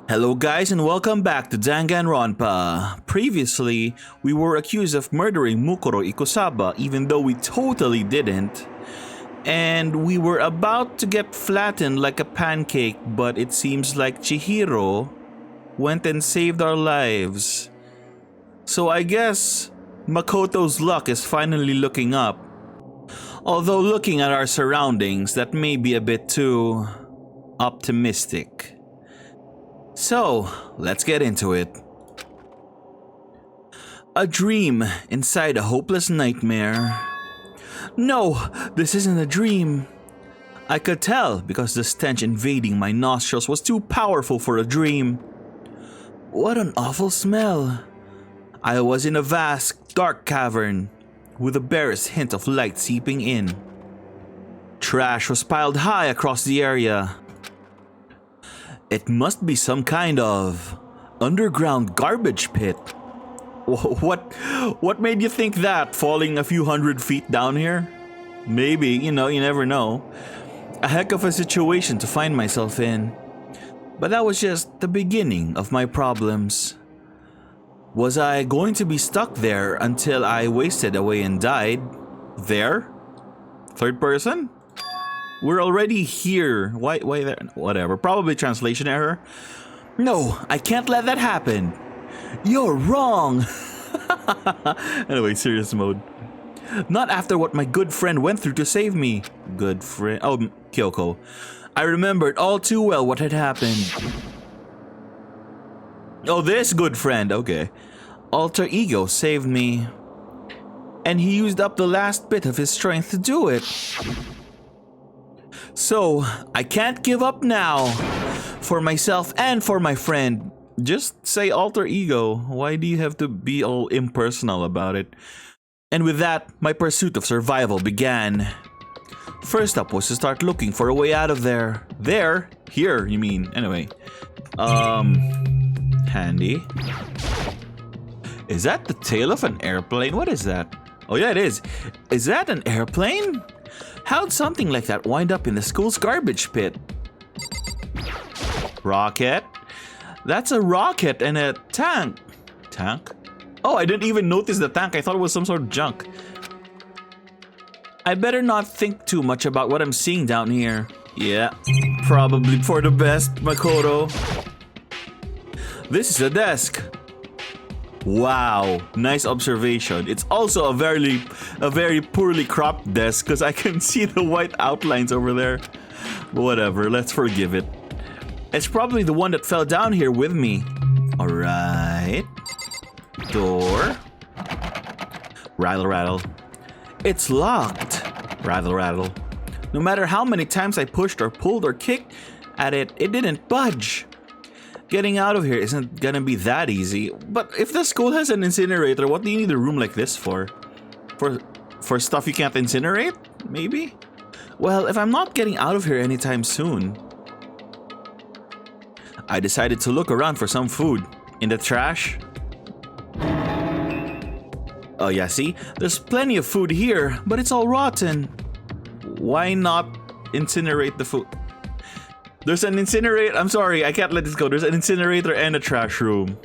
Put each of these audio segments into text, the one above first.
Hello guys and welcome back to Danganronpa. Previously, we were accused of murdering Mukuro Ikusaba even though we totally didn't. And we were about to get flattened like a pancake, but it seems like Chihiro went and saved our lives. So I guess Makoto's luck is finally looking up. Although looking at our surroundings, that may be a bit too optimistic. So, let's get into it. A dream inside a hopeless nightmare. No, this isn't a dream. I could tell because the stench invading my nostrils was too powerful for a dream. What an awful smell. I was in a vast, dark cavern with the barest hint of light seeping in. Trash was piled high across the area. It must be some kind of underground garbage pit. What made you think that, falling a few hundred feet down here? Maybe, you never know. A heck of a situation to find myself in. But that was just the beginning of my problems. Was I going to be stuck there until I wasted away and died? There? Third person? We're already here. Why there? Whatever. Probably translation error. No, I can't let that happen. You're wrong. Anyway, serious mode. Not after what my good friend went through to save me. Good friend. Oh, Kyoko. I remembered all too well what had happened. Oh, this good friend. Okay. Alter ego saved me. And he used up the last bit of his strength to do it. So, I can't give up now. For myself and for my friend. Just say alter ego. Why do you have to be all impersonal about it? And with that, my pursuit of survival began. First up was to start looking for a way out of there. There? Here, you mean. Anyway. Handy. Is that the tail of an airplane? What is that? Oh yeah, it is. Is that an airplane? How'd something like that wind up in the school's garbage pit? Rocket? That's a rocket and a tank. Tank? Oh, I didn't even notice the tank. I thought it was some sort of junk. I better not think too much about what I'm seeing down here. Yeah, probably for the best, Makoto. This is a desk. Wow, nice observation. It's also a very poorly cropped desk because I can see the white outlines over there. But whatever, let's forgive it. It's probably the one that fell down here with me. Alright. Door. Rattle, rattle. It's locked. Rattle, rattle. No matter how many times I pushed or pulled or kicked at it, it didn't budge. Getting out of here isn't gonna be that easy. But if the school has an incinerator, what do you need a room like this for? For stuff you can't incinerate? Maybe? Well, if I'm not getting out of here anytime soon, I decided to look around for some food. In the trash? Oh yeah, see? There's plenty of food here, but it's all rotten. Why not incinerate the food? There's an incinerator. I'm sorry, I can't let this go. There's an incinerator and a trash room.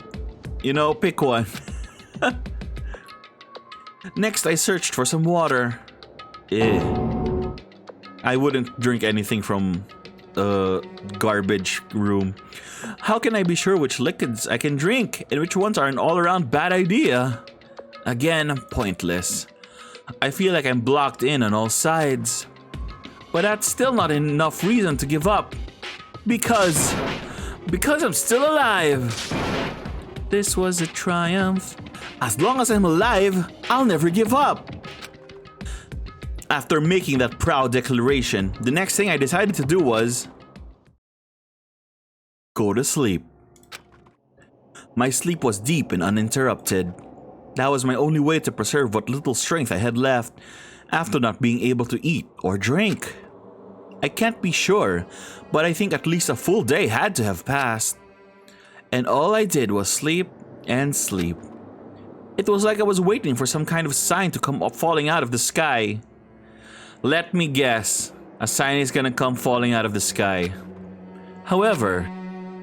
You know, pick one. Next, I searched for some water. I wouldn't drink anything from a garbage room. How can I be sure which liquids I can drink and which ones are an all-around bad idea? Again, pointless. I feel like I'm blocked in on all sides. But that's still not enough reason to give up. Because I'm still alive. This was a triumph. As long as I'm alive, I'll never give up. After making that proud declaration, the next thing I decided to do was go to sleep. My sleep was deep and uninterrupted. That was my only way to preserve what little strength I had left after not being able to eat or drink. I can't be sure, but I think at least a full day had to have passed. And all I did was sleep and sleep. It was like I was waiting for some kind of sign to come up falling out of the sky. Let me guess, a sign is gonna come falling out of the sky. However,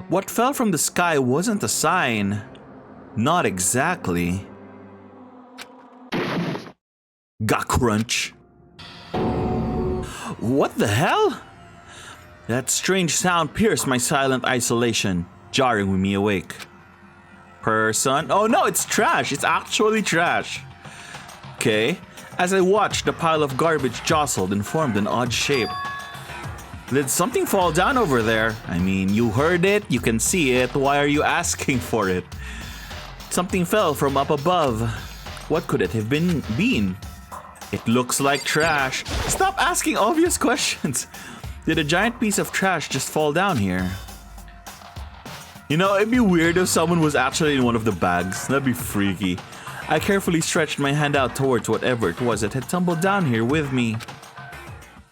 What fell from the sky wasn't a sign. Not exactly. Got crunch. What the hell? That strange sound pierced my silent isolation, jarring me awake. Person? Oh no, it's trash. It's actually trash. Okay. As I watched, the pile of garbage jostled and formed an odd shape. Did something fall down over there? I mean, you heard it, you can see it. Why are you asking for it? Something fell from up above. What could it have been? It looks like trash. Stop asking obvious questions. Did a giant piece of trash just fall down here? You know, it'd be weird if someone was actually in one of the bags. That'd be freaky. I carefully stretched my hand out towards whatever it was that had tumbled down here with me.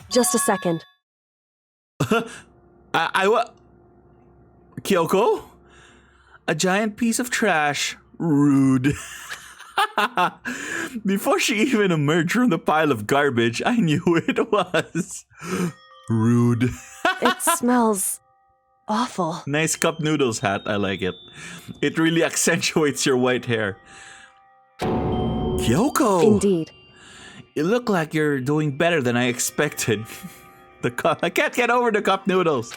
Just a second. What? Kyoko? A giant piece of trash. Rude. Before she even emerged from the pile of garbage, I knew it was. Rude. It smells awful. Nice cup noodles hat, I like it. It really accentuates your white hair. Kyoko! Indeed. You look like you're doing better than I expected. I can't get over the cup noodles.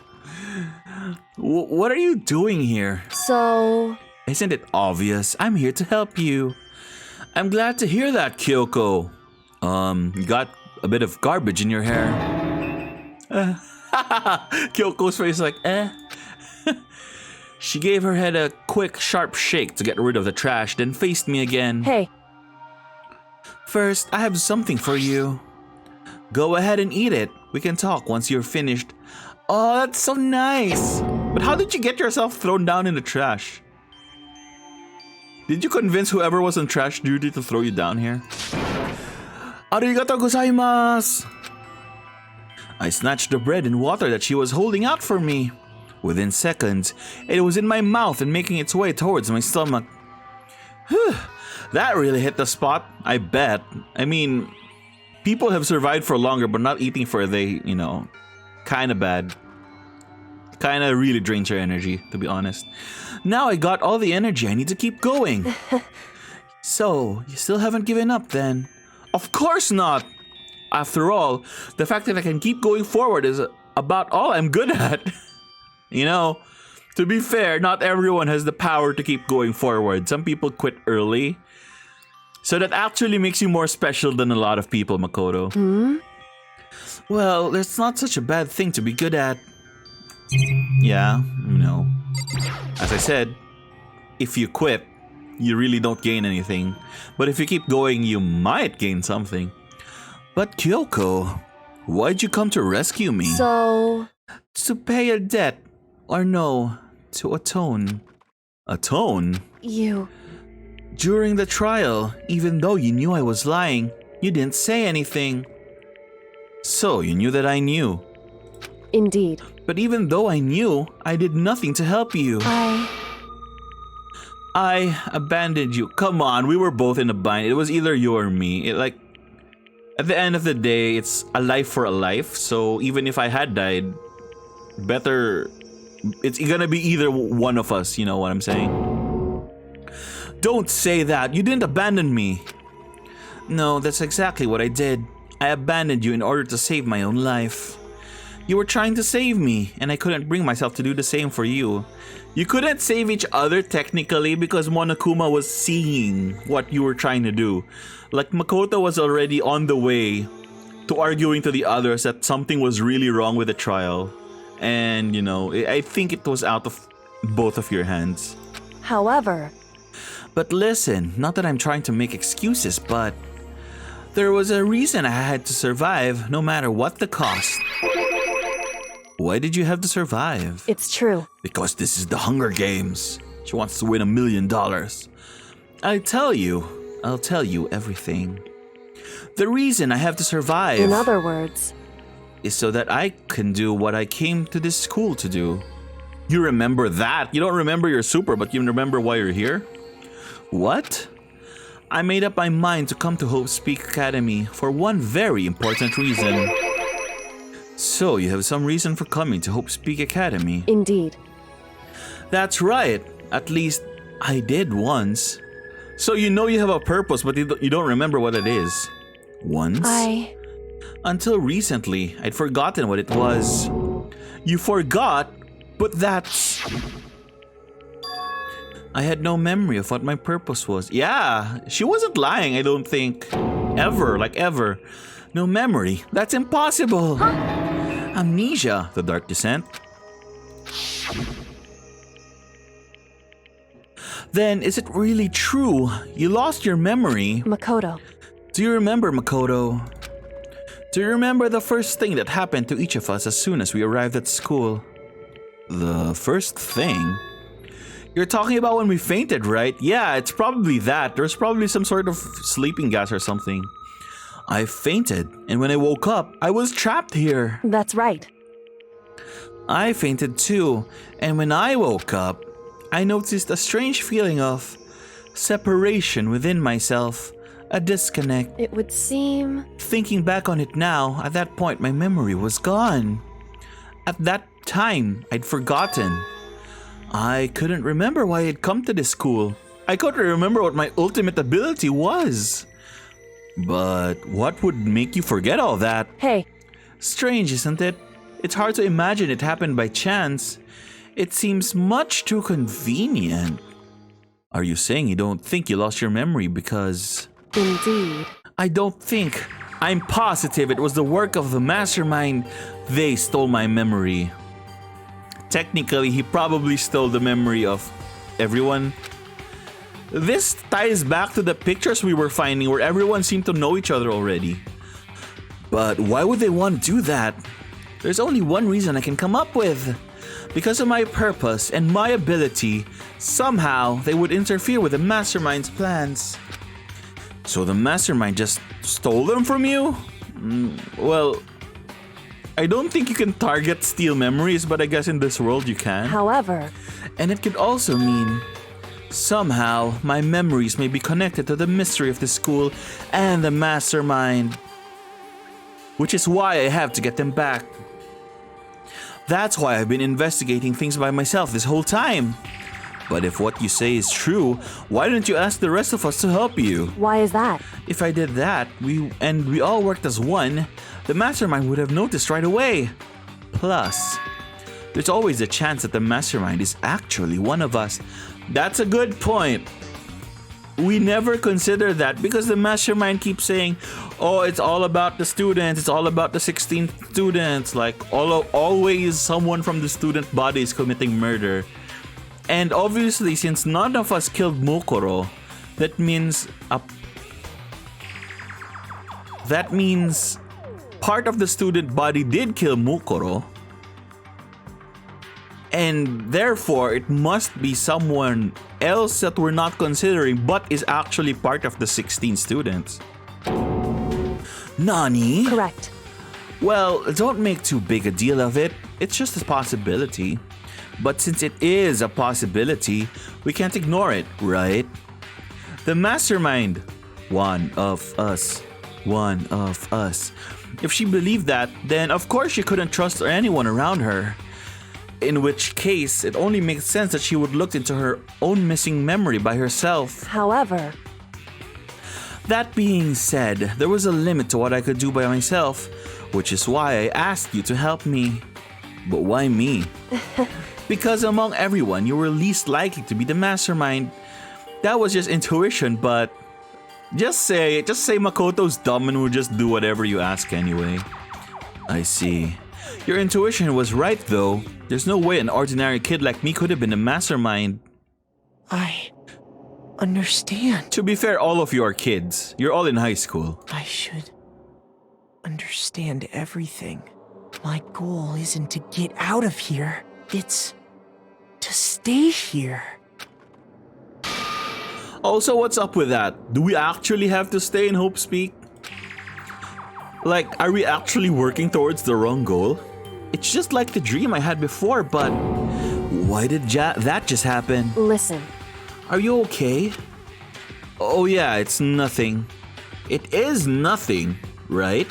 What are you doing here? So... Isn't it obvious? I'm here to help you. I'm glad to hear that, Kyoko. You got a bit of garbage in your hair. Kyoko's face like, eh. She gave her head a quick, sharp shake to get rid of the trash, then faced me again. Hey. First, I have something for you. Go ahead and eat it. We can talk once you're finished. Oh, that's so nice. But how did you get yourself thrown down in the trash? Did you convince whoever was on trash duty to throw you down here? Arigatou gozaimasu! I snatched the bread and water that she was holding out for me. Within seconds, it was in my mouth and making its way towards my stomach. Whew, that really hit the spot, I bet. I mean, people have survived for longer, but not eating for a day, you know, kinda bad. Kinda really drains your energy, to be honest. Now I got all the energy I need to keep going. So, you still haven't given up then? Of course not! After all, the fact that I can keep going forward is about all I'm good at. You know, to be fair, not everyone has the power to keep going forward. Some people quit early. So that actually makes you more special than a lot of people, Makoto. Hmm? Well, that's not such a bad thing to be good at. Yeah, you know. As I said, if you quit, you really don't gain anything. But if you keep going, you might gain something. But Kyoko, why'd you come to rescue me? So... To pay a debt. Or no, to atone. Atone? You... During the trial, even though you knew I was lying, you didn't say anything. So you knew that I knew. Indeed. But even though I knew, I did nothing to help you. I abandoned you. Come on, we were both in a bind. It was either you or me. At the end of the day, it's a life for a life. So even if I had died, it's gonna be either one of us, you know what I'm saying? Don't say that. You didn't abandon me. No, that's exactly what I did. I abandoned you in order to save my own life. You were trying to save me, and I couldn't bring myself to do the same for you. You couldn't save each other technically because Monokuma was seeing what you were trying to do. Like Makoto was already on the way to arguing to the others that something was really wrong with the trial. And, you know, I think it was out of both of your hands. However... But listen, not that I'm trying to make excuses, but... There was a reason I had to survive, no matter what the cost. Why did you have to survive? It's true. Because this is the Hunger Games. She wants to win $1 million. I'll tell you everything. The reason I have to survive... In other words... is so that I can do what I came to this school to do. You remember that? You don't remember you're super, but you remember why you're here? What? I made up my mind to come to Hope Speak Academy for one very important reason. So, you have some reason for coming to Hope Speak Academy? Indeed. That's right. At least I did once. So you know you have a purpose, but you don't remember what it is. Once? Until recently, I'd forgotten what it was. You forgot? But that's... I had no memory of what my purpose was. Yeah, she wasn't lying, I don't think. Ever, like ever. No memory. That's impossible. Amnesia, the Dark Descent. Then, is it really true? You lost your memory. Makoto. Do you remember, Makoto? Do you remember the first thing that happened to each of us as soon as we arrived at school? The first thing? You're talking about when we fainted, right? Yeah, it's probably that. There's probably some sort of sleeping gas or something. I fainted, and when I woke up, I was trapped here. That's right. I fainted too, and when I woke up, I noticed a strange feeling of separation within myself, a disconnect. It would seem... Thinking back on it now, at that point my memory was gone. At that time, I'd forgotten. I couldn't remember why I'd come to this school. I couldn't remember what my ultimate ability was. But what would make you forget all that? Hey. Strange, isn't it? It's hard to imagine it happened by chance. It seems much too convenient. Are you saying you don't think you lost your memory because... Indeed. I don't think. I'm positive it was the work of the Mastermind. They stole my memory. Technically, he probably stole the memory of everyone. This ties back to the pictures we were finding where everyone seemed to know each other already. But why would they want to do that? There's only one reason I can come up with. Because of my purpose and my ability, somehow they would interfere with the Mastermind's plans. So the Mastermind just stole them from you? Well, I don't think you can target steal memories, but I guess in this world you can. However... And it could also mean... Somehow, my memories may be connected to the mystery of the school and the Mastermind. Which is why I have to get them back. That's why I've been investigating things by myself this whole time. But if what you say is true, why didn't you ask the rest of us to help you? Why is that? If I did that, we all worked as one, the Mastermind would have noticed right away. Plus, there's always a chance that the Mastermind is actually one of us. That's a good point. We never consider that because the Mastermind keeps saying, oh, it's all about the students, it's all about the 16 students. Like, always someone from the student body is committing murder. And obviously, since none of us killed Mokoro, that means part of the student body did kill Mokoro. And therefore, it must be someone else that we're not considering but is actually part of the 16 students. Nani? Correct. Well, don't make too big a deal of it. It's just a possibility. But since it is a possibility, we can't ignore it, right? The Mastermind. One of us. If she believed that, then of course she couldn't trust anyone around her. In which case, it only makes sense that she would look into her own missing memory by herself. However... That being said, there was a limit to what I could do by myself, which is why I asked you to help me. But why me? Because among everyone, you were least likely to be the Mastermind. That was just intuition, but... Just say Makoto's dumb and will just do whatever you ask anyway. I see. Your intuition was right though. There's no way an ordinary kid like me could have been a Mastermind. I understand. To be fair, all of you are kids. You're all in high school. I should understand everything. My goal isn't to get out of here. It's to stay here. Also, what's up with that? Do we actually have to stay in Hope Speak? Like, are we actually working towards the wrong goal? It's just like the dream I had before, but why did that just happen? Listen. Are you okay? Oh yeah, it's nothing. It is nothing, right?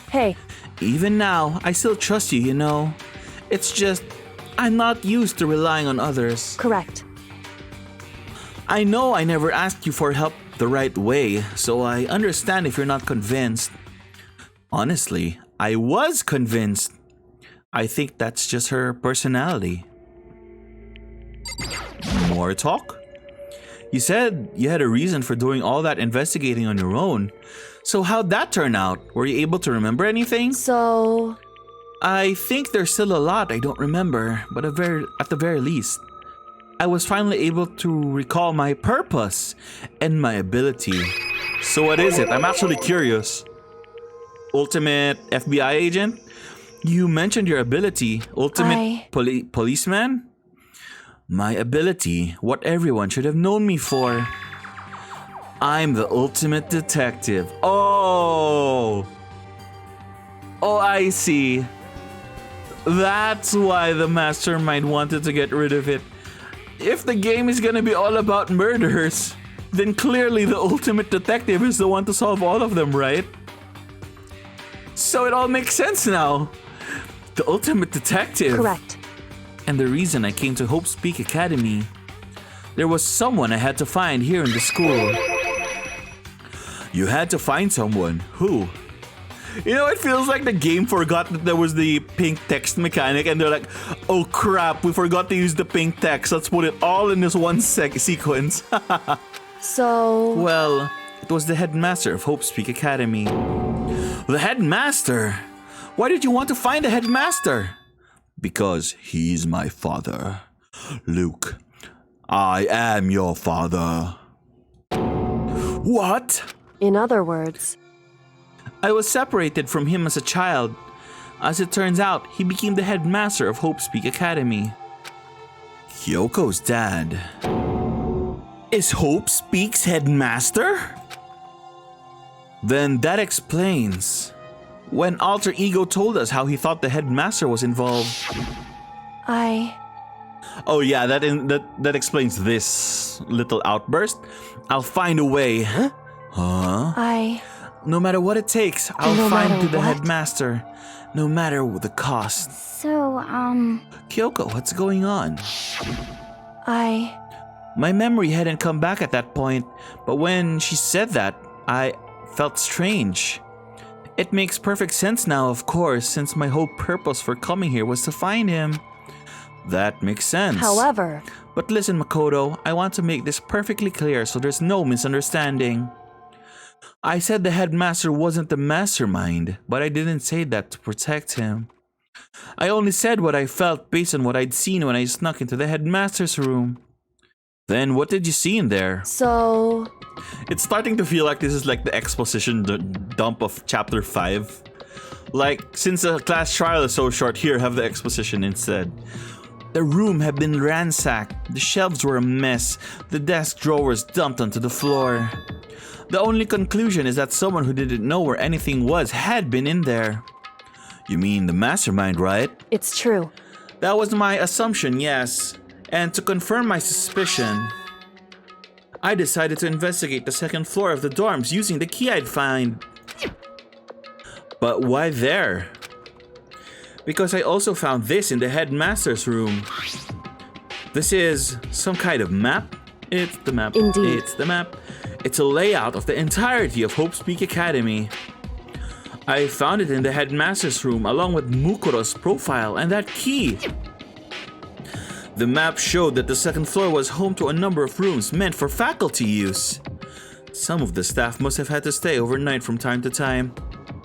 Hey. Even now, I still trust you, you know. It's just, I'm not used to relying on others. Correct. I know I never asked you for help the right way, so I understand if you're not convinced. Honestly, I was convinced. I think that's just her personality. More talk? You said you had a reason for doing all that investigating on your own. So how'd that turn out? Were you able to remember anything? So... I think there's still a lot I don't remember, but at the very least, I was finally able to recall my purpose and my ability. So what is it? I'm actually curious. Ultimate FBI agent? You mentioned your ability. Ultimate policeman? My ability, what everyone should have known me for. I'm the ultimate detective. Oh, I see. That's why the Mastermind wanted to get rid of it. If the game is gonna be all about murders, then clearly the ultimate detective is the one to solve all of them, right? So it all makes sense now. The ultimate detective. Correct. And the reason I came to Hope Speak Academy. There was someone I had to find here in the school. You had to find someone. Who? You know, it feels like the game forgot that there was the pink text mechanic and they're like, oh crap, we forgot to use the pink text. Let's put it all in this one sequence. So... Well, it was the headmaster of Hope Speak Academy. The headmaster? Why did you want to find the headmaster? Because he's my father. Luke, I am your father. What? In other words... I was separated from him as a child. As it turns out, he became the headmaster of Hope Speak Academy. Kyoko's dad. Is Hope Speak's headmaster? Then that explains. When Alter Ego told us how he thought the headmaster was involved. Oh yeah, that explains this little outburst. I'll find a way. Huh? No matter what it takes, I'll find the headmaster. No matter the cost. So, Kyoko, what's going on? I My memory hadn't come back at that point, but when she said that, I felt strange. It makes perfect sense now, of course, since my whole purpose for coming here was to find him. That makes sense. However... But listen, Makoto, I want to make this perfectly clear so there's no misunderstanding. I said the headmaster wasn't the mastermind, but I didn't say that to protect him. I only said what I felt based on what I'd seen when I snuck into the headmaster's room. Then what did you see in there? So... It's starting to feel like this is like the exposition dump of chapter 5. Like, since the class trial is so short, here, have the exposition instead. The room had been ransacked, the shelves were a mess, the desk drawers dumped onto the floor. The only conclusion is that someone who didn't know where anything was had been in there. You mean the mastermind, right? It's true. That was my assumption, yes. And to confirm my suspicion, I decided to investigate the second floor of the dorms using the key I'd find. But why there? Because I also found this in the headmaster's room. This is some kind of map. It's the map. Indeed. It's the map. It's a layout of the entirety of Hope Speak Academy. I found it in the headmaster's room along with Mukuro's profile and that key. The map showed that the second floor was home to a number of rooms meant for faculty use. Some of the staff must have had to stay overnight from time to time.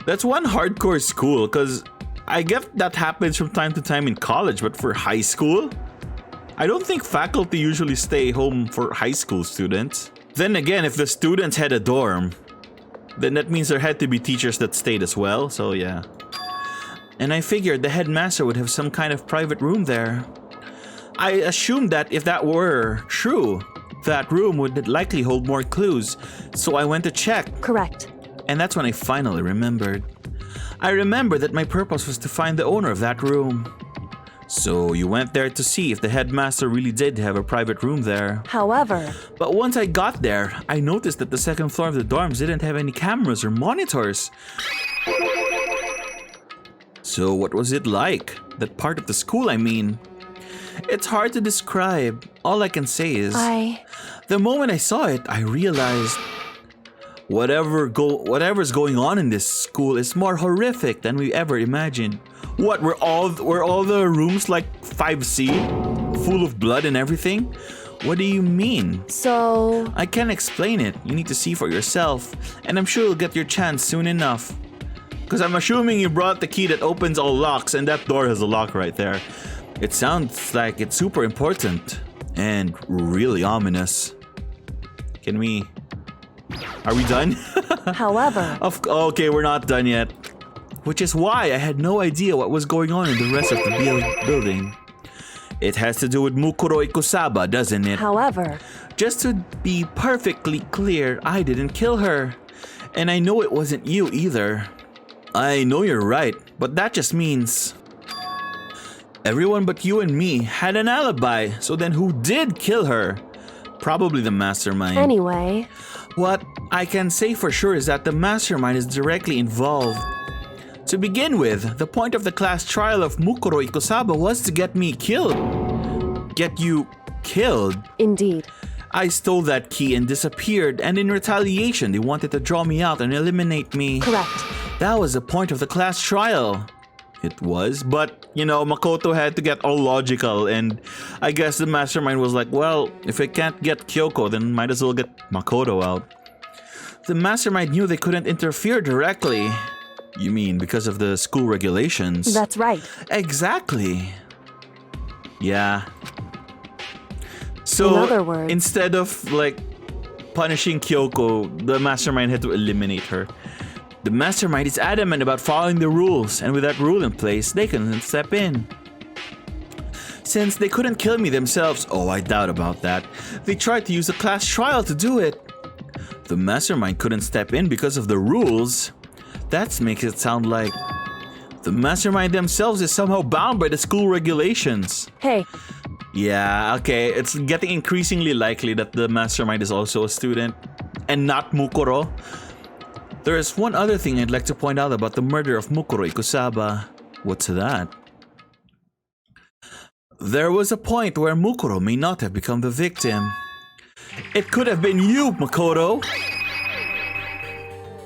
That's one hardcore school, because I get that happens from time to time in college, but for high school? I don't think faculty usually stay home for high school students. Then again, if the students had a dorm, then that means there had to be teachers that stayed as well, so yeah. And I figured the headmaster would have some kind of private room there. I assumed that if that were true, that room would likely hold more clues, so I went to check. Correct. And that's when I finally remembered. I remembered that my purpose was to find the owner of that room. So you went there to see if the headmaster really did have a private room there. However... But once I got there, I noticed that the second floor of the dorms didn't have any cameras or monitors. So what was it like? That part of the school, I mean. It's hard to describe. All I can say is, the moment I saw it, I realized whatever's going on in this school is more horrific than we ever imagined. What, were all the rooms like 5C, full of blood and everything? What do you mean? So... I can't explain it. You need to see for yourself, and I'm sure you'll get your chance soon enough. Because I'm assuming you brought the key that opens all locks, and that door has a lock right there. It sounds like it's super important and really ominous. Are we done? However... Okay, we're not done yet. Which is why I had no idea what was going on in the rest of the building. It has to do with Mukuro Ikusaba, doesn't it? However... Just to be perfectly clear, I didn't kill her. And I know it wasn't you either. I know you're right, but that just means... everyone but you and me had an alibi, so then who did kill her? Probably the Mastermind. Anyway... What I can say for sure is that the Mastermind is directly involved. To begin with, the point of the class trial of Mukuro Ikusaba was to get me killed. Get you killed? Indeed. I stole that key and disappeared, and in retaliation they wanted to draw me out and eliminate me. Correct. That was the point of the class trial. It was, but, Makoto had to get all logical, and I guess the Mastermind was like, well, if it can't get Kyoko, then might as well get Makoto out. The Mastermind knew they couldn't interfere directly. You mean because of the school regulations? That's right. Exactly. Yeah. So, in other words, instead of, punishing Kyoko, the Mastermind had to eliminate her. The Mastermind is adamant about following the rules, and with that rule in place, they couldn't step in. Since they couldn't kill me themselves, I doubt about that, they tried to use a class trial to do it. The Mastermind couldn't step in because of the rules. That makes it sound like the Mastermind themselves is somehow bound by the school regulations. Hey. Yeah, okay, it's getting increasingly likely that the Mastermind is also a student, and not Mukuro. There is one other thing I'd like to point out about the murder of Mukuro Ikusaba. What's that? There was a point where Mukuro may not have become the victim. It could have been you, Makoto!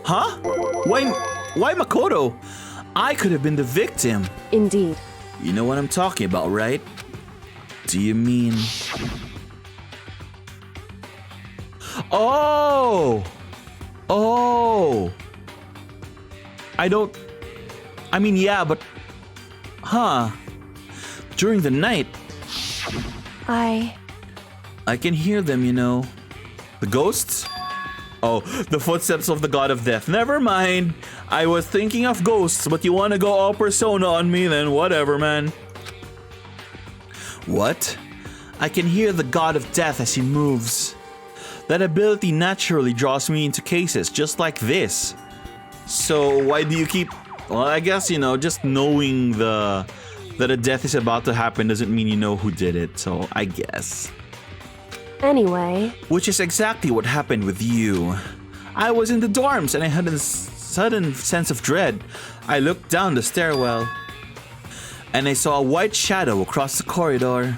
Huh? Why Makoto? I could have been the victim. Indeed. You know what I'm talking about, right? Do you mean... Oh! Yeah, but... Huh. During the night... I can hear them, The ghosts? Oh, the footsteps of the god of death. Never mind. I was thinking of ghosts, but you want to go all persona on me, then whatever, man. What? I can hear the god of death as he moves. That ability naturally draws me into cases just like this. So why do you keep... Well, I guess, just knowing that a death is about to happen doesn't mean you know who did it, so I guess. Anyway... Which is exactly what happened with you. I was in the dorms and I had a sudden sense of dread. I looked down the stairwell and I saw a white shadow across the corridor.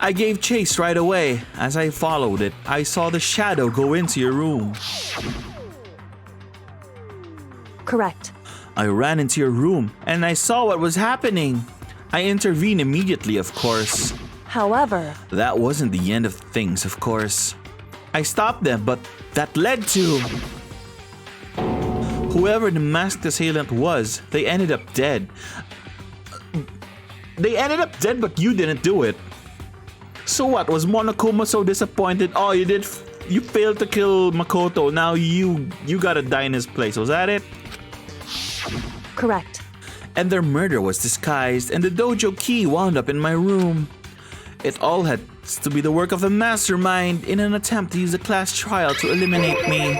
I gave chase right away. As I followed it, I saw the shadow go into your room. Correct. I ran into your room and I saw what was happening. I intervened immediately, of course. However... That wasn't the end of things, of course. I stopped them, but that led to... Whoever the masked assailant was, they ended up dead. They ended up dead, but you didn't do it. So what, was Monokuma so disappointed? Oh, you failed to kill Makoto, now you gotta die in his place, was that it? Correct. And their murder was disguised, and the dojo key wound up in my room. It all had to be the work of the Mastermind in an attempt to use a class trial to eliminate me.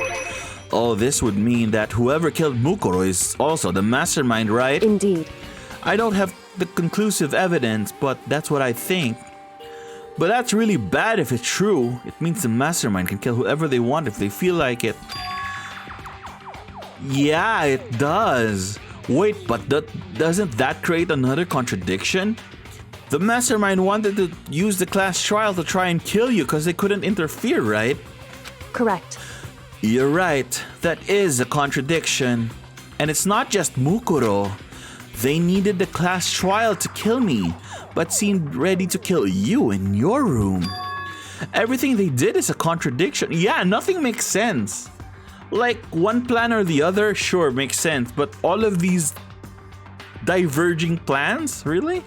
All this would mean that whoever killed Mukuro is also the Mastermind, right? Indeed. I don't have the conclusive evidence, but that's what I think. But that's really bad if it's true. It means the Mastermind can kill whoever they want if they feel like it. Yeah, it does. Wait, but doesn't that create another contradiction? The Mastermind wanted to use the class trial to try and kill you because they couldn't interfere, right? Correct. You're right. That is a contradiction. And it's not just Mukuro. They needed the class trial to kill me, but seemed ready to kill you in your room. Everything they did is a contradiction. Yeah, nothing makes sense. Like, one plan or the other, sure, makes sense. But all of these diverging plans? Really?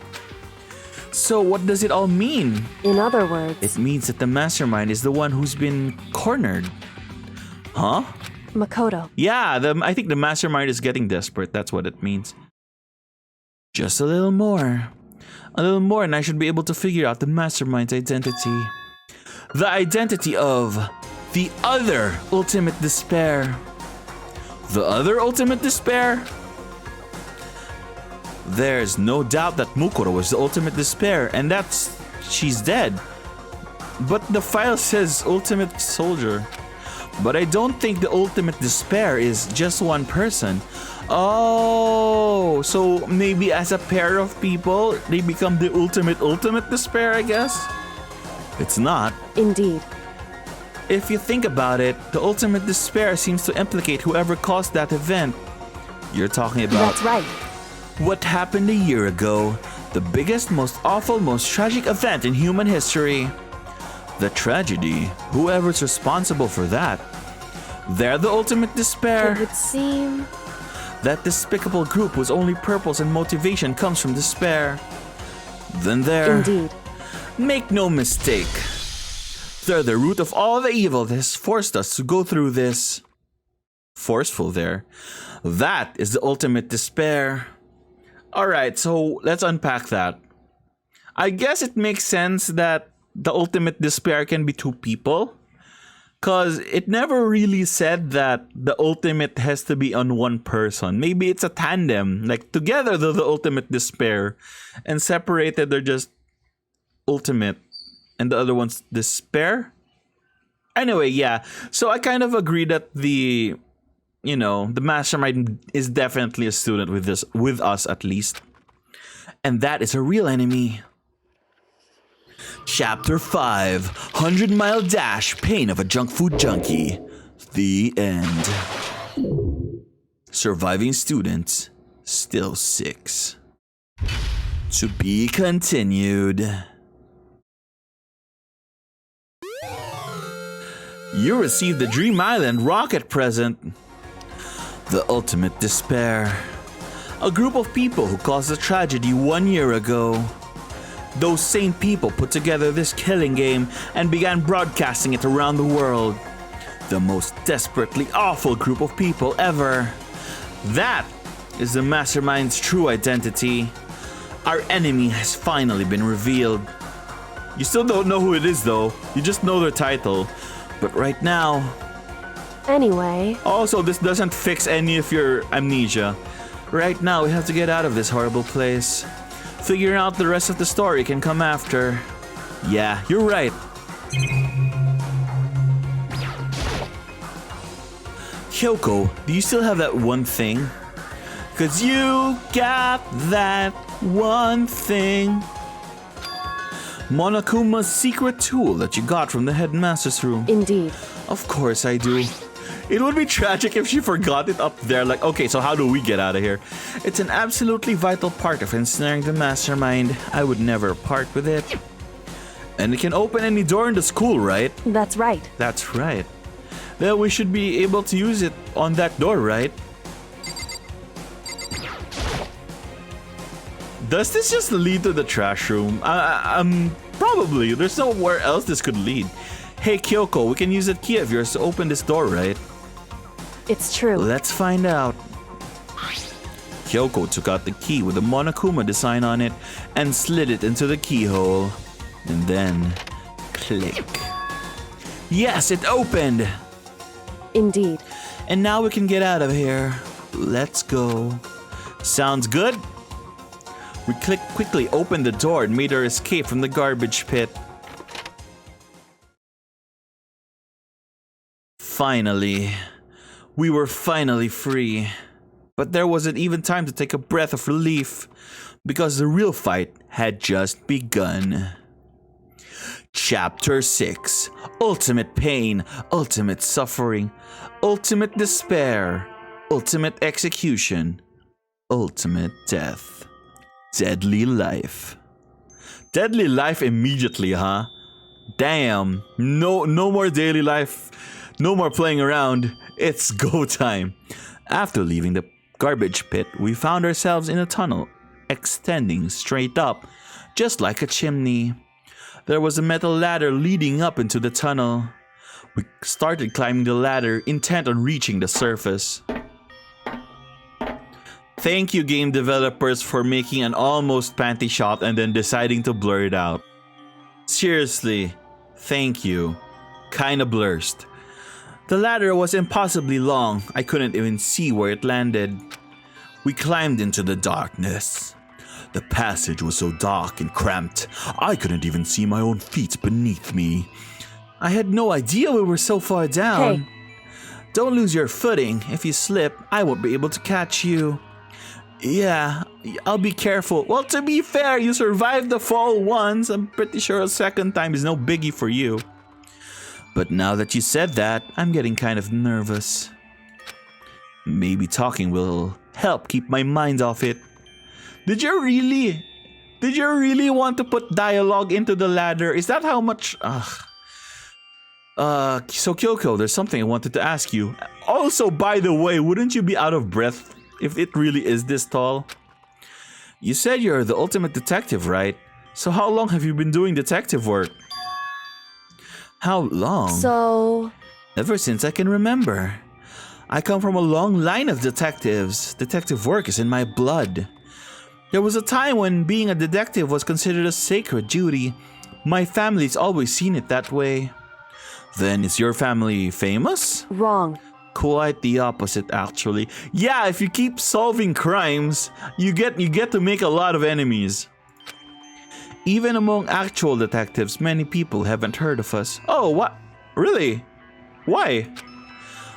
So what does it all mean? In other words, It means that the Mastermind is the one who's been cornered. Huh? Makoto. Yeah, I think the Mastermind is getting desperate. That's what it means. Just a little more. A little more and I should be able to figure out the Mastermind's identity. The identity of the other ultimate despair. The other ultimate despair? There's no doubt that Mukuro was the ultimate despair, and she's dead. But the file says ultimate soldier. But I don't think the ultimate despair is just one person. Oh, so maybe as a pair of people, they become the ultimate despair, I guess? It's not. Indeed. If you think about it, the ultimate despair seems to implicate whoever caused that event. You're talking about That's right. what happened a year ago. The biggest, most awful, most tragic event in human history. The tragedy. Whoever's responsible for that. They're the ultimate It despair. would seem. That despicable group whose only purpose and motivation comes from despair. Then they're... Indeed. Make no mistake. They're the root of all the evil that has forced us to go through this. Forceful there. That is the ultimate despair. Alright, so let's unpack that. I guess it makes sense that the ultimate despair can be two people. Because it never really said that the ultimate has to be on one person. Maybe it's a tandem. Like together they're the ultimate despair. And separated they're just ultimate. And the other one's despair? Anyway, yeah. So I kind of agree that the Mastermind is definitely a student with us at least. And that is a real enemy. Chapter 5, 100-Mile Dash, Pain of a Junk Food Junkie. The end. Surviving students, still 6. To be continued. You received the Dream Island rocket present. The ultimate despair. A group of people who caused a tragedy 1 year ago. Those same people put together this killing game and began broadcasting it around the world. The most desperately awful group of people ever. That is the Mastermind's true identity. Our enemy has finally been revealed. You still don't know who it is though, you just know their title. But right now... Anyway. Also, this doesn't fix any of your amnesia. Right now, we have to get out of this horrible place. Figuring out the rest of the story can come after. Yeah, you're right. Kyoko, do you still have that one thing? 'Cause you got that one thing. Monokuma's secret tool that you got from the headmaster's room. Indeed. Of course I do. It would be tragic if she forgot it up there. Like, okay, so how do we get out of here? It's an absolutely vital part of ensnaring the Mastermind. I would never part with it. And it can open any door in the school, right? That's right. That's right. Then we should be able to use it on that door, right? Does this just lead to the trash room? Probably. There's nowhere else this could lead. Hey, Kyoko, we can use that key of yours to open this door, right? It's true. Let's find out. Kyoko took out the key with the Monokuma design on it and slid it into the keyhole. And then, click. Yes, it opened! Indeed. And now we can get out of here. Let's go. Sounds good? We quickly opened the door and made our escape from the garbage pit. Finally. We were finally free. But there wasn't even time to take a breath of relief, because the real fight had just begun. Chapter 6. Ultimate pain, ultimate suffering, ultimate despair, ultimate execution, ultimate death. Deadly life. Deadly life immediately, huh? Damn. No more daily life. No more playing around. It's go time. After leaving the garbage pit, we found ourselves in a tunnel, extending straight up, just like a chimney. There was a metal ladder leading up into the tunnel. We started climbing the ladder, intent on reaching the surface. Thank you, game developers, for making an almost panty shot and then deciding to blur it out. Seriously, thank you. Kinda blurst. The ladder was impossibly long. I couldn't even see where it landed. We climbed into the darkness. The passage was so dark and cramped, I couldn't even see my own feet beneath me. I had no idea we were so far down. Hey. Don't lose your footing. If you slip, I won't be able to catch you. Yeah, I'll be careful. Well, to be fair, you survived the fall once. I'm pretty sure a second time is no biggie for you. But now that you said that, I'm getting kind of nervous. Maybe talking will help keep my mind off it. Did you really want to put dialogue into the ladder? Is that how much... So Kyoko, there's something I wanted to ask you. Also, by the way, wouldn't you be out of breath if it really is this tall? You said you're the ultimate detective, right? So how long have you been doing detective work? How long? So... Ever since I can remember. I come from a long line of detectives. Detective work is in my blood. There was a time when being a detective was considered a sacred duty. My family's always seen it that way. Then is your family famous? Wrong. Quite the opposite, actually. Yeah, if you keep solving crimes, you get to make a lot of enemies. Even among actual detectives, many people haven't heard of us. Oh, what? Really? Why?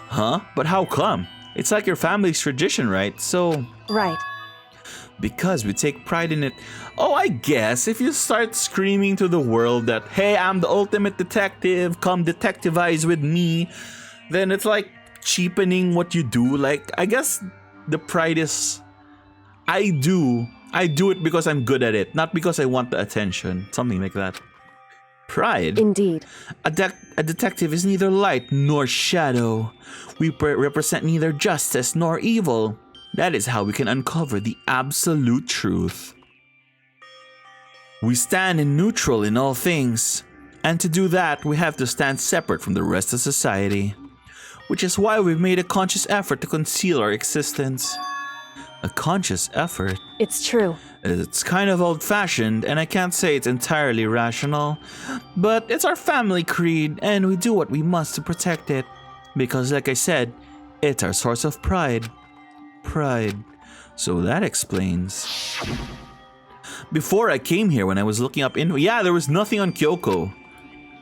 Huh? But how come? It's like your family's tradition, right? So... Right. Because we take pride in it. Oh, I guess if you start screaming to the world that, hey, I'm the ultimate detective, come detectivize with me, then it's like cheapening what you do. Like, I guess the pride is, I do it because I'm good at it, not because I want the attention. Something like that. Pride. Indeed. A detective is neither light nor shadow. We represent neither justice nor evil. That is how we can uncover the absolute truth. We stand in neutral in all things, and to do that, we have to stand separate from the rest of society, which is why we've made a conscious effort to conceal our existence. A conscious effort? It's true. It's kind of old-fashioned, and I can't say it's entirely rational, but it's our family creed, and we do what we must to protect it, because like I said, it's our source of pride. Pride. So that explains. Before I came here, when I was looking up info, yeah, there was nothing on Kyoko.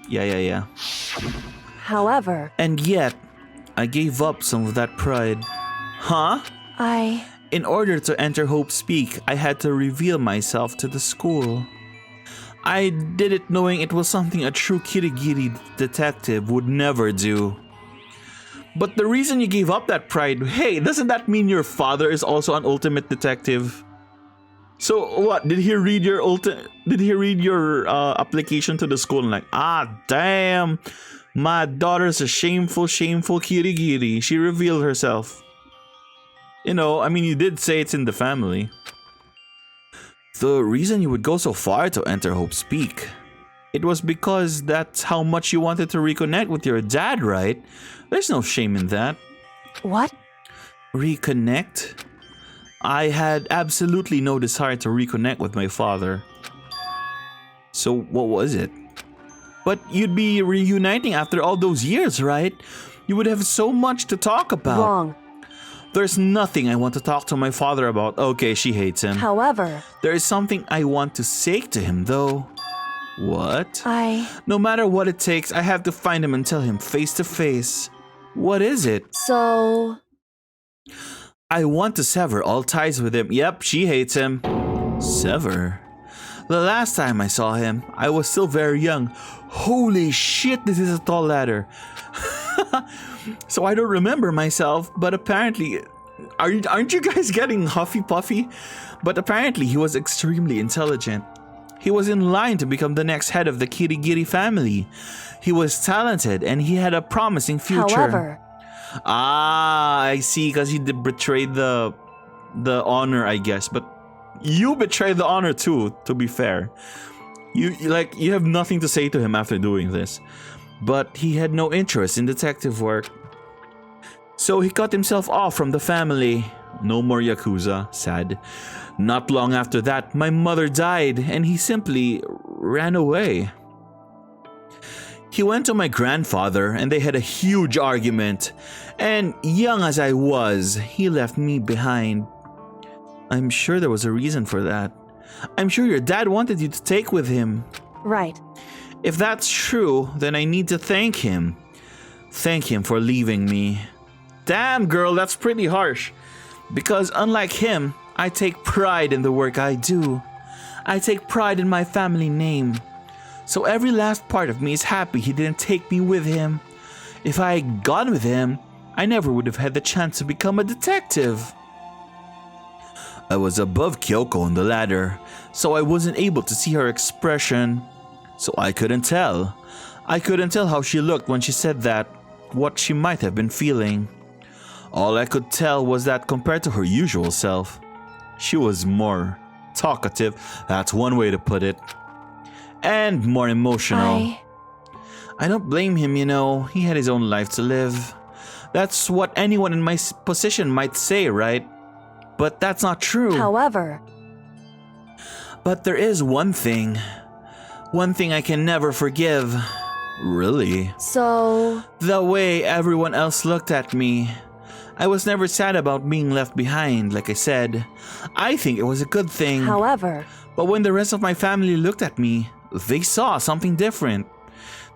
Yeah. However... And yet, I gave up some of that pride. Huh? In order to enter Hope's Peak, I had to reveal myself to the school. I did it knowing it was something a true Kirigiri detective would never do. But the reason you gave up that pride, hey, doesn't that mean your father is also an ultimate detective? So what? Did he read your application to the school and like, damn, my daughter's a shameful Kirigiri. She revealed herself. You know, I mean, you did say it's in the family. The reason you would go so far to enter Hope's Peak, it was because that's how much you wanted to reconnect with your dad, right? There's no shame in that. What? Reconnect? I had absolutely no desire to reconnect with my father. So what was it? But you'd be reuniting after all those years, right? You would have so much to talk about. Wrong. There's nothing I want to talk to my father about. Okay, she hates him. However... There is something I want to say to him, though. What? No matter what it takes, I have to find him and tell him face to face. What is it? So... I want to sever all ties with him. Yep, she hates him. Sever? The last time I saw him, I was still very young. Holy shit, this is a tall ladder. So I don't remember myself, but apparently... Aren't you guys getting huffy puffy? But apparently he was extremely intelligent. He was in line to become the next head of the Kirigiri family. He was talented and he had a promising future. However, I see, because he betrayed the honor, I guess. But you betrayed the honor too, to be fair. You have nothing to say to him after doing this. But he had no interest in detective work. So he cut himself off from the family. No more Yakuza, sad. Not long after that, my mother died and he simply ran away. He went to my grandfather and they had a huge argument. And young as I was, he left me behind. I'm sure there was a reason for that. I'm sure your dad wanted you to take with him. right. If that's true, then I need to thank him. Thank him for leaving me. Damn, girl, that's pretty harsh. Because unlike him, I take pride in the work I do. I take pride in my family name. So every last part of me is happy he didn't take me with him. If I had gone with him, I never would have had the chance to become a detective. I was above Kyoko on the ladder, so I wasn't able to see her expression. So I couldn't tell. I couldn't tell how she looked when she said that, what she might have been feeling. All I could tell was that compared to her usual self, she was more talkative, that's one way to put it, and more emotional. I don't blame him, you know, he had his own life to live. That's what anyone in my position might say, right? But that's not true. However, But there is one thing I can never forgive. Really? so The way everyone else looked at me. I was never sad about being left behind, like I said. I think it was a good thing. however, But when the rest of my family looked at me, they saw something different.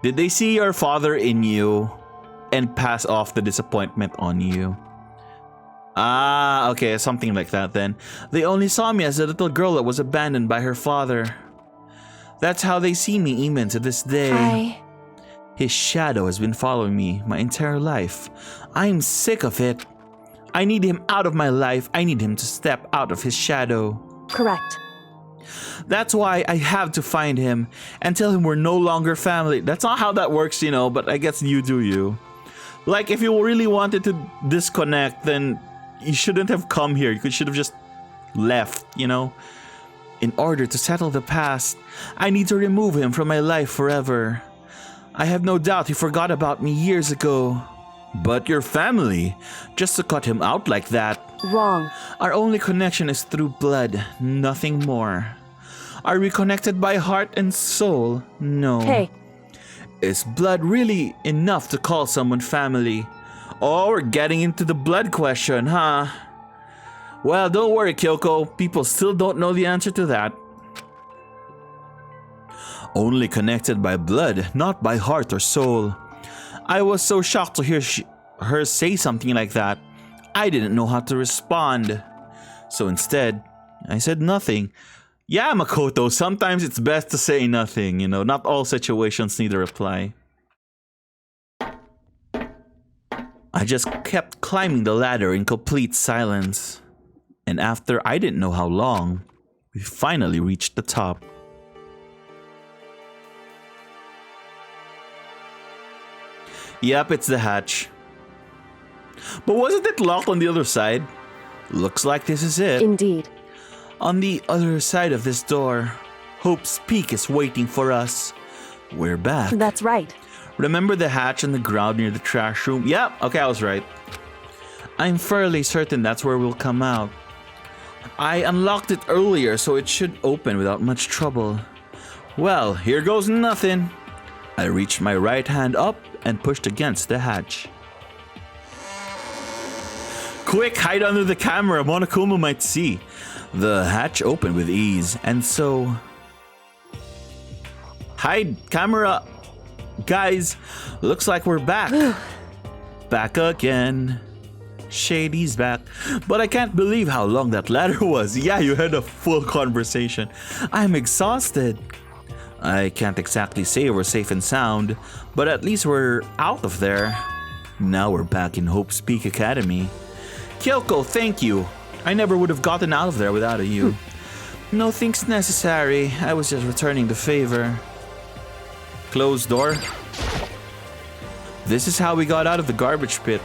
Did they see your father in you and pass off the disappointment on you? Ah, okay, something like that then. They only saw me as a little girl that was abandoned by her father. That's how they see me even to this day. His shadow has been following me my entire life. I'm sick of it. I need him out of my life. I need him to step out of his shadow. correct. That's why I have to find him and tell him we're no longer family. That's not how that works, you know, but I guess you do you. Like, if you really wanted to disconnect, then you shouldn't have come here. You should have just left, you know? In order to settle the past, I need to remove him from my life forever. I have no doubt he forgot about me years ago. But your family, just to cut him out like that. Wrong. Our only connection is through blood, nothing more. Are we connected by heart and soul? No. Hey, Is blood really enough to call someone family? Oh, we're getting into the blood question, huh? Well, don't worry, Kyoko. People still don't know the answer to that. Only connected by blood, not by heart or soul. I was so shocked to hear her say something like that. I didn't know how to respond. So instead, I said nothing. Yeah, Makoto, sometimes it's best to say nothing, you know, not all situations need a reply. I just kept climbing the ladder in complete silence. And after I didn't know how long, we finally reached the top. Yep, it's the hatch. But wasn't it locked on the other side? Looks like this is it. indeed. On the other side of this door, Hope's Peak is waiting for us. We're back. That's right. Remember the hatch on the ground near the trash room? Yep, okay, I was right. I'm fairly certain that's where we'll come out. I unlocked it earlier, so it should open without much trouble. Well, here goes nothing. I reached my right hand up and pushed against the hatch. Quick, hide under the camera, Monokuma might see. The hatch opened with ease, and so... Hide, camera! Guys, looks like we're back. Back again. Shady's back. But I can't believe how long that ladder was. Yeah, you had a full conversation. I'm exhausted. I can't exactly say we're safe and sound, but at least we're out of there. Now we're back in Hope's Peak Academy. Kyoko, thank you. I never would have gotten out of there without you. No thanks necessary. I was just returning the favor. Closed door. This is how we got out of the garbage pit.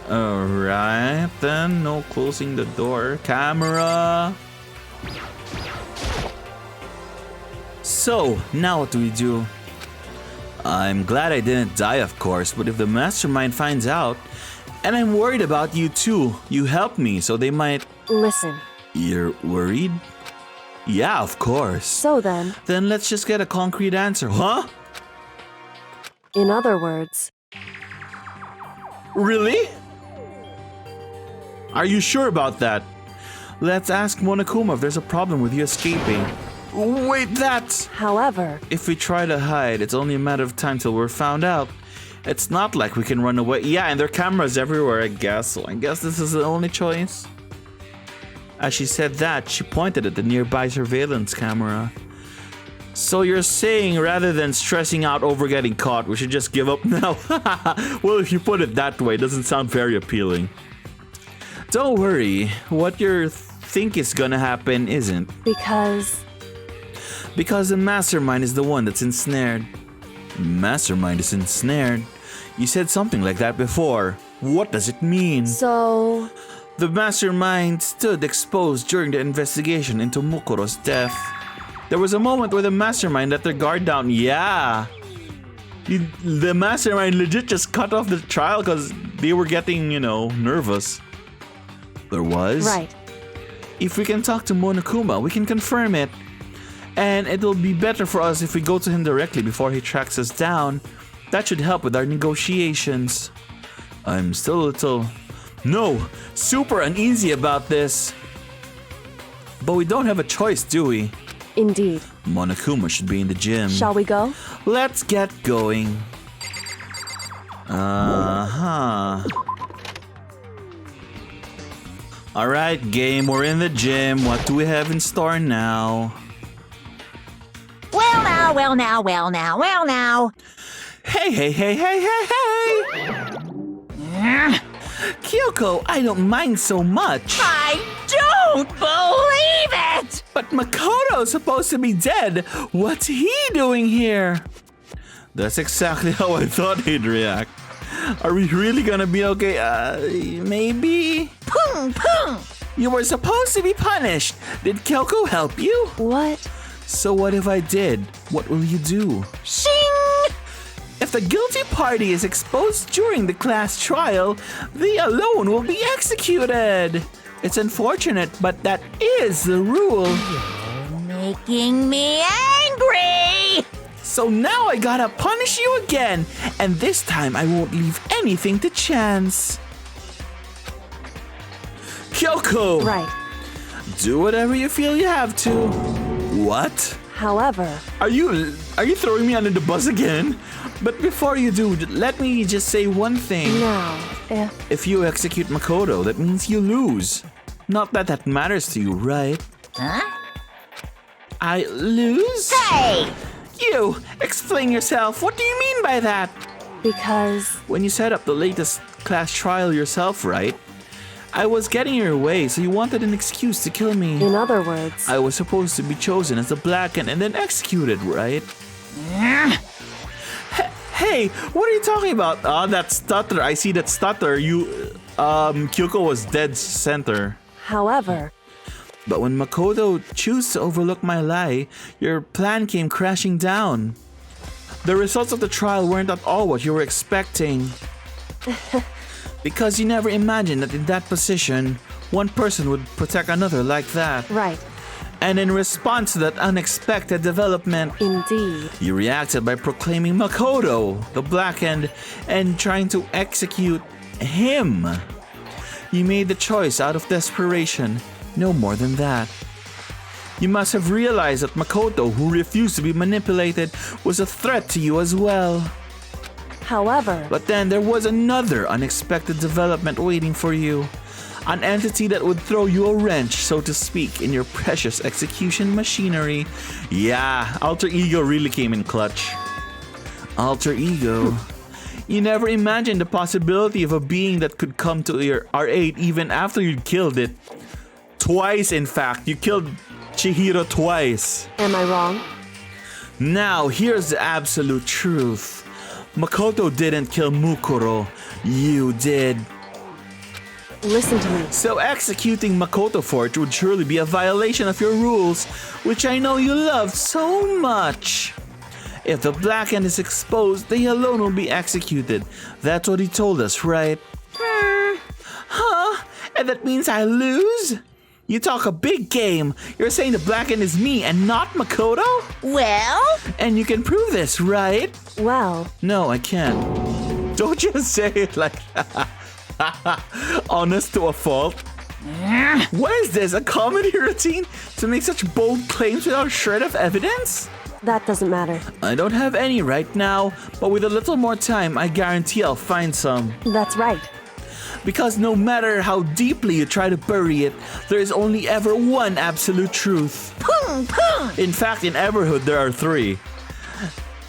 Alright then, no closing the door. Camera. So, now what do we do? I'm glad I didn't die, of course, but if the Mastermind finds out, and I'm worried about you too, you helped me, so they might... Listen. You're worried? Yeah, of course. So then. Then let's just get a concrete answer, huh? In other words. Really? Are you sure about that? Let's ask Monokuma if there's a problem with you escaping. Wait, that's... However. If we try to hide, it's only a matter of time till we're found out. It's not like we can run away. Yeah, and there are cameras everywhere, I guess. So I guess this is the only choice. As she said that, she pointed at the nearby surveillance camera. So you're saying rather than stressing out over getting caught, we should just give up now? Well, if you put it that way, it doesn't sound very appealing. Don't worry. What you think is gonna happen isn't. Because the Mastermind is the one that's ensnared. Mastermind is ensnared? You said something like that before. What does it mean? So... The Mastermind stood exposed during the investigation into Makoto's death. There was a moment where the Mastermind let their guard down. Yeah. The Mastermind legit just cut off the trial because they were getting, nervous. There was? Right. If we can talk to Monokuma, we can confirm it. And it'll be better for us if we go to him directly before he tracks us down. That should help with our negotiations. I'm still a little... No, super uneasy about this. But we don't have a choice, do we? Indeed. Monokuma should be in the gym. Shall we go? Let's get going. Alright, game, we're in the gym. What do we have in store now? Well now. Hey. Kyoko, I don't mind so much. I don't believe it! But Makoto's supposed to be dead. What's he doing here? That's exactly how I thought he'd react. Are we really gonna be okay? Maybe? Pung! You were supposed to be punished. Did Kyoko help you? What? So what if I did? What will you do? Shing! If the guilty party is exposed during the class trial, they alone will be executed. It's unfortunate, but that is the rule. You're making me angry! So now I gotta punish you again, and this time I won't leave anything to chance. Kyoko! Right. Do whatever you feel you have to. What? However. Are you throwing me under the bus again? But before you do, let me just say one thing. Now, if you execute Makoto, that means you lose. Not that that matters to you, right? Huh? I lose? Hey! You! Explain yourself. What do you mean by that? Because... When you set up the latest class trial yourself, right? I was getting in your way, so you wanted an excuse to kill me. In other words... I was supposed to be chosen as the Blackened and then executed, right? Hey, what are you talking about? That stutter. I see that stutter. Kyoko was dead center. However... But when Makoto chose to overlook my lie, your plan came crashing down. The results of the trial weren't at all what you were expecting. Because you never imagined that in that position, one person would protect another like that. Right. And in response to that unexpected development, Indeed. you reacted by proclaiming Makoto, the Blackened, and trying to execute him. You made the choice out of desperation. No more than that. You must have realized that Makoto, who refused to be manipulated, was a threat to you as well. However, But then there was another unexpected development waiting for you. An entity that would throw you a wrench, so to speak, in your precious execution machinery. Yeah, alter ego really came in clutch. Alter ego. You never imagined the possibility of a being that could come to our aid even after you'd killed it. Twice, in fact. You killed Chihiro twice. am I wrong? Now, here's the absolute truth. Makoto didn't kill Mukuro. You did. Listen to me. So executing Makoto for it would surely be a violation of your rules, which I know you love so much. If the black end is exposed, they alone will be executed. That's what he told us, right? Huh? And that means I lose? You talk a big game. You're saying the black end is me and not Makoto? Well? And you can prove this, right? Well, No, I can't. Don't just say it like that. Honest to a fault. What is this, a comedy routine? To make such bold claims without a shred of evidence? that doesn't matter. I don't have any right now, but with a little more time, I guarantee I'll find some. That's right. Because no matter how deeply you try to bury it, there is only ever one absolute truth. Pung, pung. In fact, in Everhood, there are 3.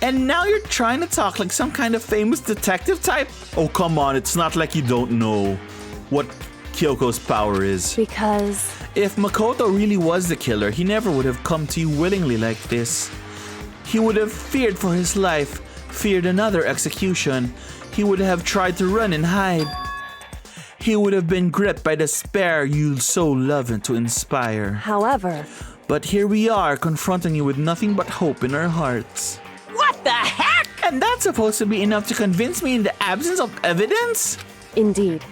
And now you're trying to talk like some kind of famous detective type? Oh, come on, it's not like you don't know what Kyoko's power is. Because If Makoto really was the killer, he never would have come to you willingly like this. He would have feared for his life, feared another execution. He would have tried to run and hide. He would have been gripped by despair you so love and to inspire. however, But here we are, confronting you with nothing but hope in our hearts. What the heck? And that's supposed to be enough to convince me in the absence of evidence? indeed.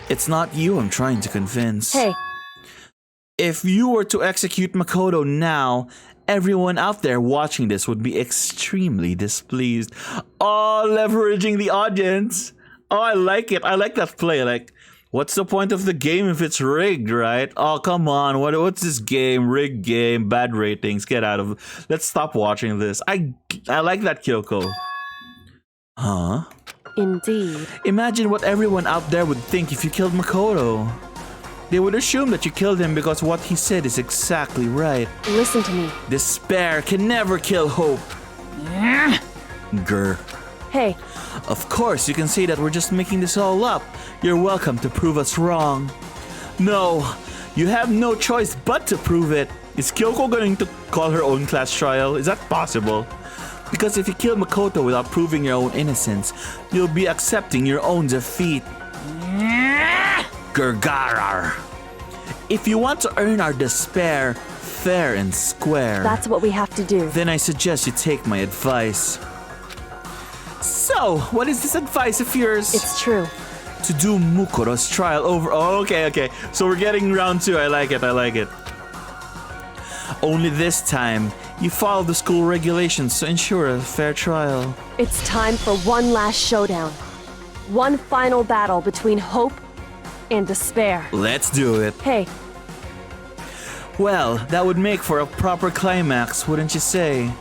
It's not you I'm trying to convince. Hey, If you were to execute Makoto now, everyone out there watching this would be extremely displeased. Oh, leveraging the audience. Oh, I like it. I like that play. Like, what's the point of the game if it's rigged, right? Oh, come on. What's this game? Rigged game, bad ratings. Get out of it. Let's stop watching this. I like that, Kyoko. Huh? indeed. Imagine what everyone out there would think if you killed Makoto. They would assume that you killed him because what he said is exactly right. Listen to me. Despair can never kill hope. Grr. Hey, Of course, you can say that we're just making this all up. You're welcome to prove us wrong. No, you have no choice but to prove it. Is Kyoko going to call her own class trial? Is that possible? Because if you kill Makoto without proving your own innocence, you'll be accepting your own defeat. Gergarar. If you want to earn our despair fair and square, that's what we have to do. then I suggest you take my advice. So, what is this advice of yours? It's true. To do Mukuro's trial over. Oh, okay. So we're getting round 2. I like it. Only this time, you follow the school regulations to ensure a fair trial. It's time for one last showdown. One final battle between hope and despair. Let's do it. Hey, Well, that would make for a proper climax, wouldn't you say?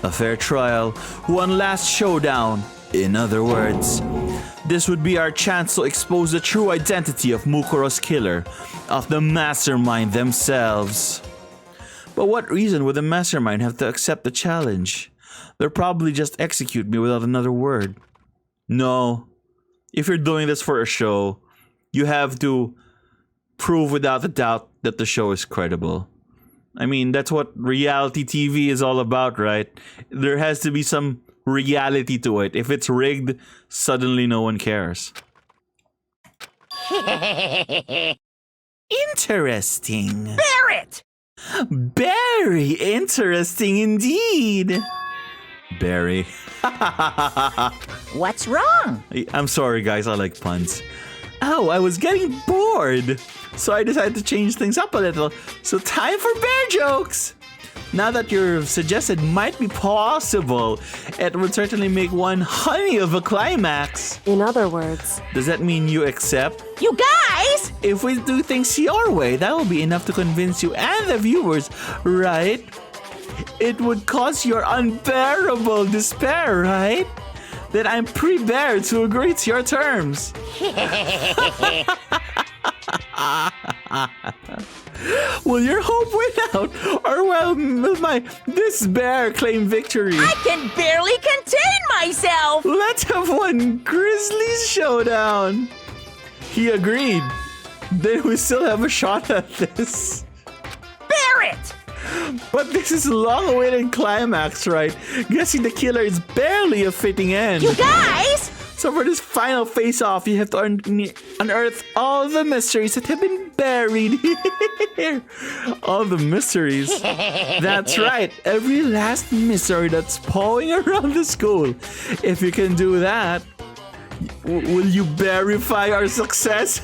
A fair trial, one last showdown. In other words, this would be our chance to expose the true identity of Mukuro's killer, of the Mastermind themselves. But what reason would the Mastermind have to accept the challenge? They'll probably just execute me without another word. No, if you're doing this for a show, you have to prove without a doubt that the show is credible. I mean, that's what reality TV is all about, right? There has to be some reality to it. If it's rigged, suddenly no one cares. Interesting. Barrett! Very interesting indeed. Barry. What's wrong? I'm sorry, guys. I like puns. Oh, I was getting bored. So I decided to change things up a little. So time for bear jokes. Now that your suggested might be possible, it would certainly make one honey of a climax. in other words, Does that mean you accept? You guys! If we do things your way, that will be enough to convince you and the viewers, right? It would cause your unbearable despair, right? then I'm prepared to agree to your terms. Will your hope win out, or will my despair claim victory? I can barely contain myself. Let's have one grisly showdown. He agreed. Then we still have a shot at this. Bear it. But this is a long-awaited climax, right? Guessing the killer is barely a fitting end. You guys. So for this final face-off, you have to unearth all the mysteries that have been buried here. All the mysteries. That's right. Every last mystery that's pawing around the school. If you can do that, will you verify our success?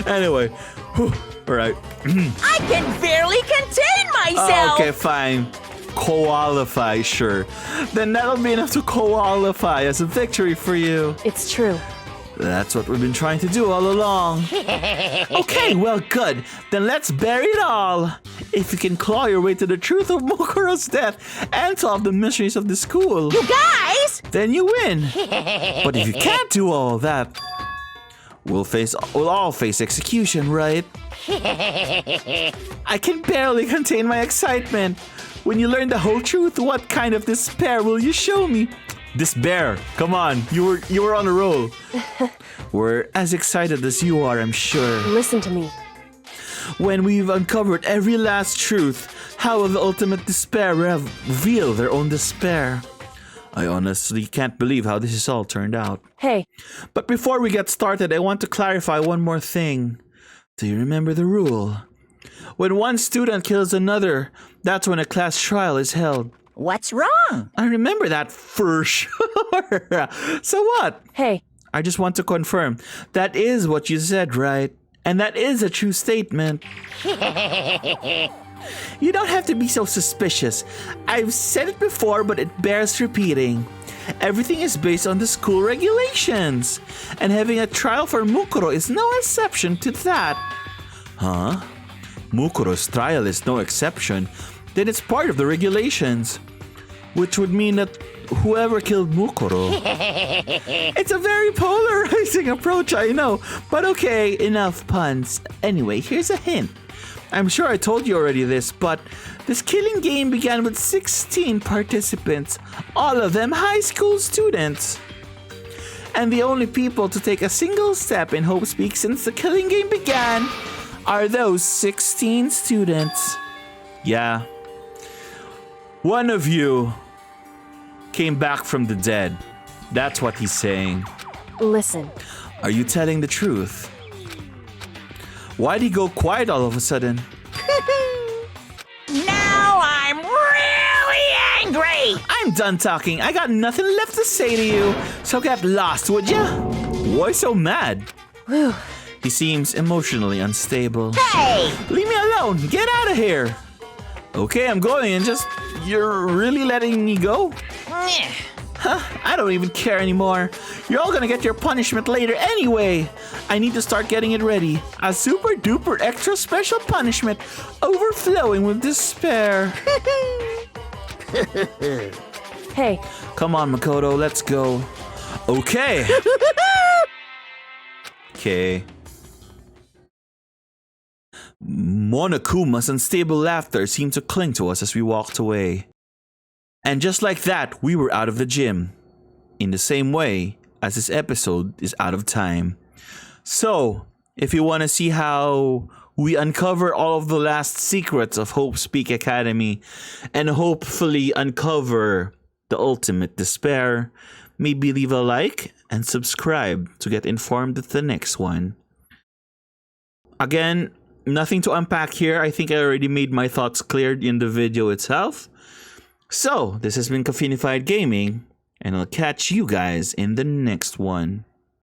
Anyway, all right. I can barely contain myself. Okay, fine. Qualify, sure. Then that'll be enough to qualify as a victory for you. It's true. That's what we've been trying to do all along. Okay, well, good. Then let's bury it all. If you can claw your way to the truth of Mokoro's death and solve the mysteries of the school, You guys. then you win. But if you can't do all that, we'll all face execution, right? I can barely contain my excitement. When you learn the whole truth, what kind of despair will you show me? Despair. Come on, you were on a roll. We're as excited as you are, I'm sure. Listen to me. When we've uncovered every last truth, how will the ultimate despair reveal their own despair? I honestly can't believe how this has all turned out. Hey, But before we get started, I want to clarify one more thing. Do you remember the rule? When one student kills another, that's when a class trial is held. What's wrong? I remember that for sure. So what? hey, I just want to confirm. That is what you said, right? And that is a true statement. You don't have to be so suspicious. I've said it before, but it bears repeating. Everything is based on the school regulations. And having a trial for Mukuro is no exception to that. Huh? Mukuro's trial is no exception. Then it's part of the regulations. Which would mean that whoever killed Mukuro. It's a very polarizing approach, I know. But okay, enough puns. Anyway, here's a hint. I'm sure I told you already this, but this killing game began with 16 participants, all of them high school students. And the only people to take a single step in Hope's Peak since the killing game began are those 16 students. Yeah. One of you came back from the dead. That's what he's saying. listen. Are you telling the truth? Why'd he go quiet all of a sudden? Now I'm really angry. I'm done talking. I got nothing left to say to you. So get lost, would ya? Why so mad? He seems emotionally unstable. Hey! Leave me alone. Get out of here. Okay, I'm going and just... You're really letting me go? Huh, I don't even care anymore. You're all gonna get your punishment later anyway. I need to start getting it ready. A super duper extra special punishment overflowing with despair. Hey, Come on, Makoto, let's go. Okay. Okay. Monokuma's unstable laughter seemed to cling to us as we walked away. And just like that, we were out of the gym. In the same way as this episode is out of time. So, if you want to see how we uncover all of the last secrets of Hope's Peak Academy and hopefully uncover the ultimate despair, maybe leave a like and subscribe to get informed of the next one. Again, nothing to unpack here. I think I already made my thoughts clear in the video itself. So, this has been Caffeinified Gaming, and I'll catch you guys in the next one.